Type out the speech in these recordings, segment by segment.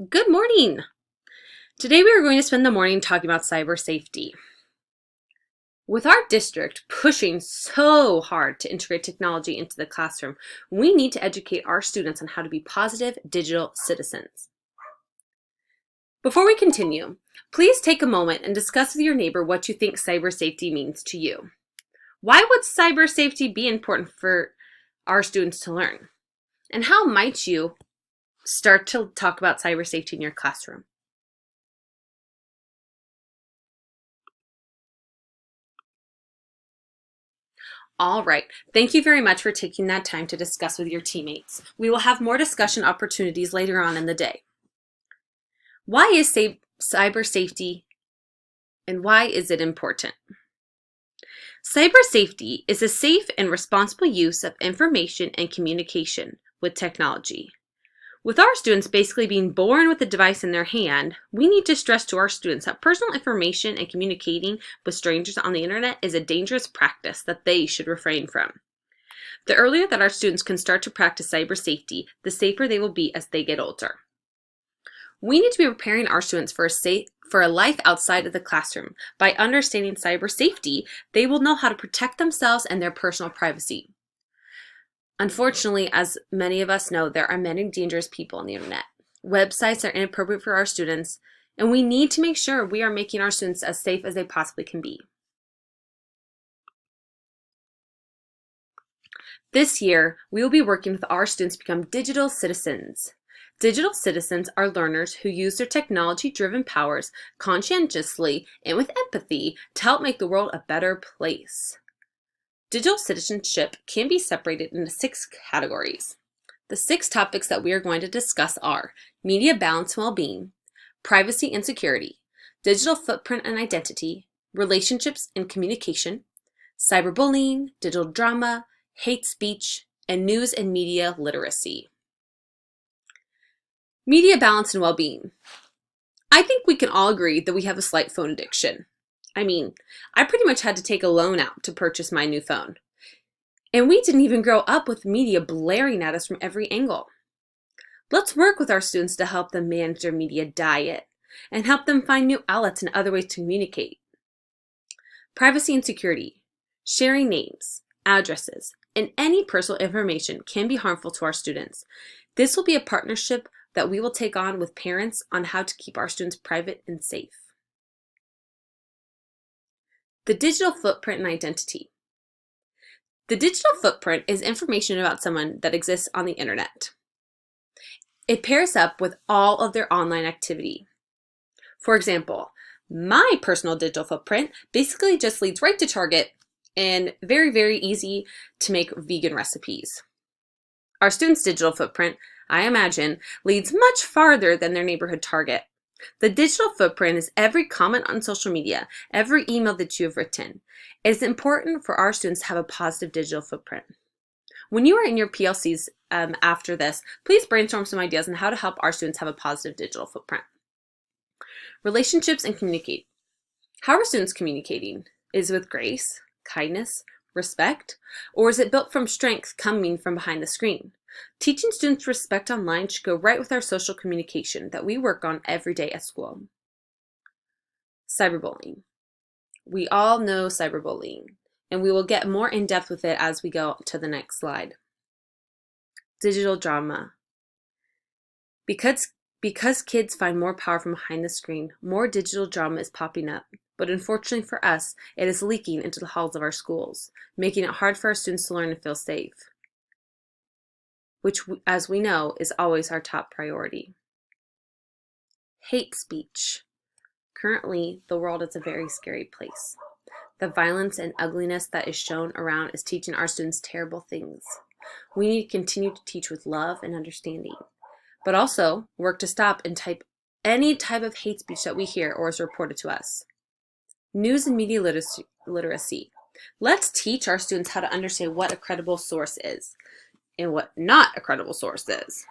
Good morning. Today we are going to spend the morning talking about cyber safety. With our district pushing so hard to integrate technology into the classroom, we need to educate our students on how to be positive digital citizens. Before we continue, please take a moment and discuss with your neighbor what you think cyber safety means to you. Why would cyber safety be important for our students to learn? And how might you start to talk about cyber safety in your classroom? All right. Thank you very much for taking that time to discuss with your teammates. We will have more discussion opportunities later on in the day. Why is cyber safety and why is it important? Cyber safety is a safe and responsible use of information and communication with technology. With our students basically being born with a device in their hand, we need to stress to our students that personal information and communicating with strangers on the internet is a dangerous practice that they should refrain from. The earlier that our students can start to practice cyber safety, the safer they will be as they get older. We need to be preparing our students for a life outside of the classroom. By understanding cyber safety, they will know how to protect themselves and their personal privacy. Unfortunately, as many of us know, there are many dangerous people on the internet. Websites are inappropriate for our students, and we need to make sure we are making our students as safe as they possibly can be. This year, we will be working with our students to become digital citizens. Digital citizens are learners who use their technology-driven powers conscientiously and with empathy to help make the world a better place. Digital citizenship can be separated into 6 categories. The 6 topics that we are going to discuss are media balance and well-being, privacy and security, digital footprint and identity, relationships and communication, cyberbullying, digital drama, hate speech, and news and media literacy. Media balance and well-being. I think we can all agree that we have a slight phone addiction. I pretty much had to take a loan out to purchase my new phone. And we didn't even grow up with media blaring at us from every angle. Let's work with our students to help them manage their media diet and help them find new outlets and other ways to communicate. Privacy and security. Sharing names, addresses, and any personal information can be harmful to our students. This will be a partnership that we will take on with parents on how to keep our students private and safe. The digital footprint and identity. The digital footprint is information about someone that exists on the internet. It pairs up with all of their online activity. For example, my personal digital footprint basically just leads right to Target and very, very easy to make vegan recipes. Our students' digital footprint, I imagine, leads much farther than their neighborhood Target. The digital footprint is every comment on social media, every email that you have written. It is important for our students to have a positive digital footprint. When you are in your PLCs after this, please brainstorm some ideas on how to help our students have a positive digital footprint. Relationships and communicate. How are students communicating? Is it with grace, kindness, respect, or is it built from strength coming from behind the screen? Teaching students respect online should go right with our social communication that we work on every day at school. Cyberbullying. We all know cyberbullying, and we will get more in depth with it as we go to the next slide. Digital drama. Because kids find more power from behind the screen, more digital drama is popping up. But unfortunately for us, it is leaking into the halls of our schools, making it hard for our students to learn and feel safe, which, as we know, is always our top priority. Hate speech. Currently, the world is a very scary place. The violence and ugliness that is shown around is teaching our students terrible things. We need to continue to teach with love and understanding, but also work to stop and type any type of hate speech that we hear or is reported to us. News and media literacy. Let's teach our students how to understand what a credible source is and what not a credible source is.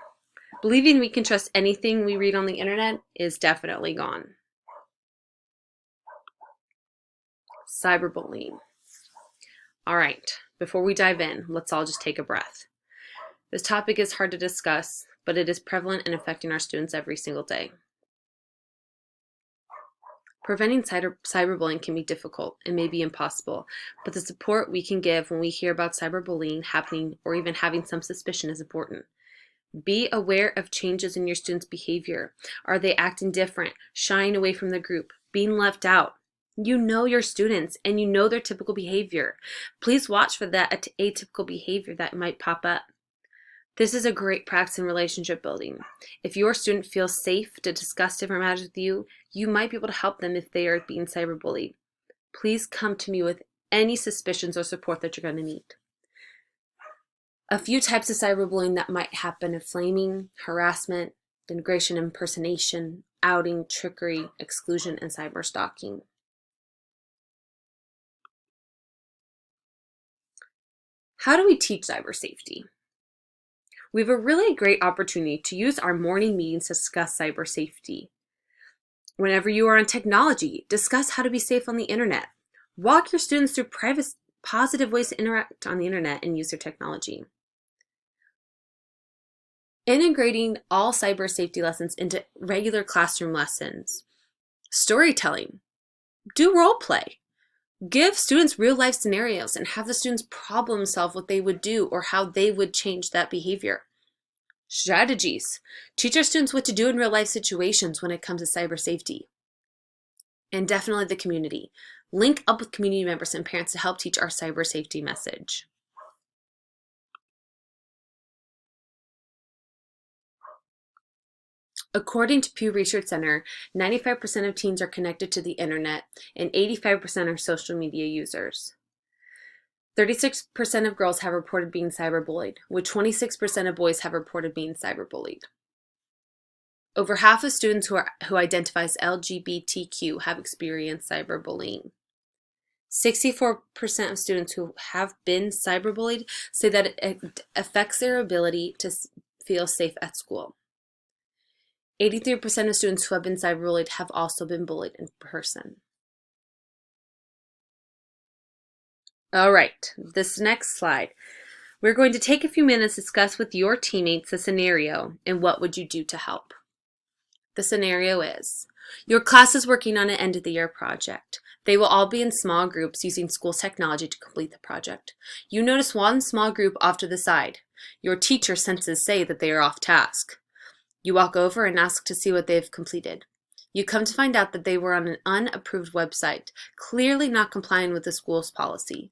Believing we can trust anything we read on the internet is definitely gone. Cyberbullying. All right, before we dive in, let's all just take a breath. This topic is hard to discuss, but it is prevalent and affecting our students every single day. Preventing cyberbullying can be difficult and may be impossible, but the support we can give when we hear about cyberbullying happening or even having some suspicion is important. Be aware of changes in your students' behavior. Are they acting different, shying away from the group, being left out? You know your students and you know their typical behavior. Please watch for that atypical behavior that might pop up. This is a great practice in relationship building. If your student feels safe to discuss different matters with you, you might be able to help them if they are being cyberbullied. Please come to me with any suspicions or support that you're going to need. A few types of cyberbullying that might happen are flaming, harassment, denigration, impersonation, outing, trickery, exclusion, and cyberstalking. How do we teach cyber safety? We have a really great opportunity to use our morning meetings to discuss cyber safety. Whenever you are on technology, discuss how to be safe on the internet. Walk your students through positive ways to interact on the internet and use their technology. Integrating all cyber safety lessons into regular classroom lessons. Storytelling. Do role play. Give students real life scenarios and have the students problem solve what they would do or how they would change that behavior. Strategies. Teach our students what to do in real life situations when it comes to cyber safety. And definitely the community. Link up with community members and parents to help teach our cyber safety message. According to Pew Research Center, 95% of teens are connected to the internet and 85% are social media users. 36% of girls have reported being cyberbullied, with 26% of boys have reported being cyberbullied. Over half of students who identify as LGBTQ have experienced cyberbullying. 64% of students who have been cyberbullied say that it affects their ability to feel safe at school. 83% of students who have been cyberbullied have also been bullied in person. All right, this next slide. We're going to take a few minutes to discuss with your teammates the scenario and what would you do to help. The scenario is, your class is working on an end of the year project. They will all be in small groups using school's technology to complete the project. You notice one small group off to the side. Your teacher senses say that they are off task. You walk over and ask to see what they have completed. You come to find out that they were on an unapproved website, clearly not complying with the school's policy.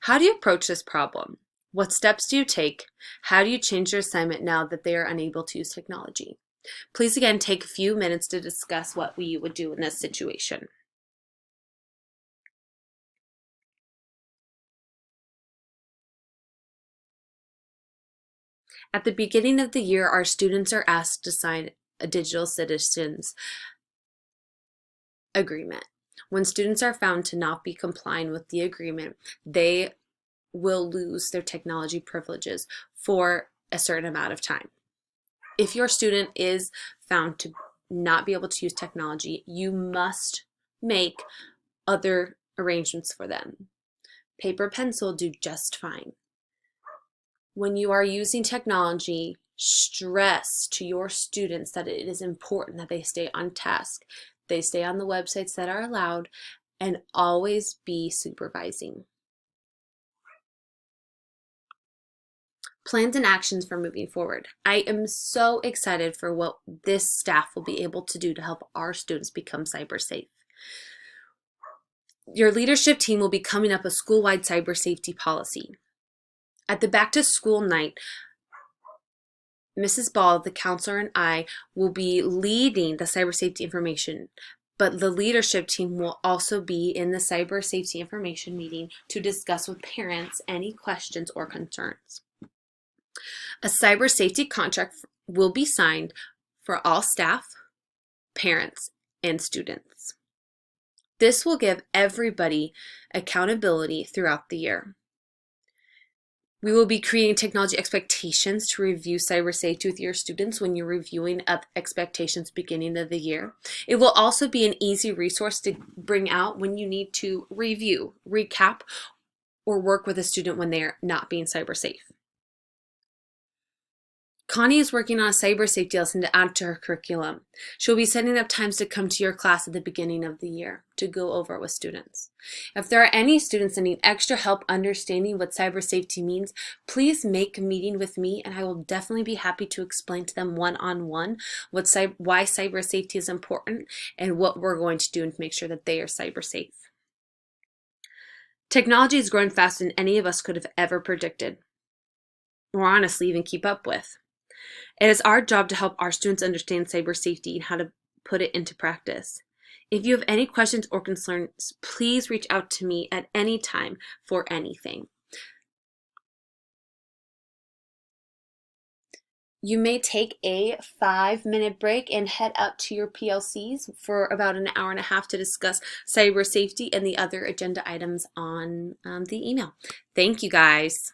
How do you approach this problem? What steps do you take? How do you change your assignment now that they are unable to use technology? Please again take a few minutes to discuss what we would do in this situation. At the beginning of the year, our students are asked to sign a digital citizens agreement. When students are found to not be complying with the agreement, they will lose their technology privileges for a certain amount of time. If your student is found to not be able to use technology, you must make other arrangements for them. Paper, pencil do just fine. When you are using technology, stress to your students that it is important that they stay on task, they stay on the websites that are allowed, and always be supervising. Plans and actions for moving forward. I am so excited for what this staff will be able to do to help our students become cyber safe. Your leadership team will be coming up a school-wide cyber safety policy. At the back to school night, Mrs. Ball, the counselor, and I will be leading the cyber safety information, but the leadership team will also be in the cyber safety information meeting to discuss with parents any questions or concerns. A cyber safety contract will be signed for all staff, parents, and students. This will give everybody accountability throughout the year. We will be creating technology expectations to review cyber safety with your students when you're reviewing up expectations beginning of the year. It will also be an easy resource to bring out when you need to review, recap, or work with a student when they are not being cyber safe. Connie is working on a cyber safety lesson to add to her curriculum. She'll be setting up times to come to your class at the beginning of the year to go over it with students. If there are any students that need extra help understanding what cyber safety means, please make a meeting with me and I will definitely be happy to explain to them one-on-one why cyber safety is important and what we're going to do to make sure that they are cyber safe. Technology is growing faster than any of us could have ever predicted, or honestly even keep up with. It is our job to help our students understand cyber safety and how to put it into practice. If you have any questions or concerns, please reach out to me at any time for anything. You may take a 5-minute break and head out to your PLCs for about an hour and a half to discuss cyber safety and the other agenda items on the email. Thank you guys.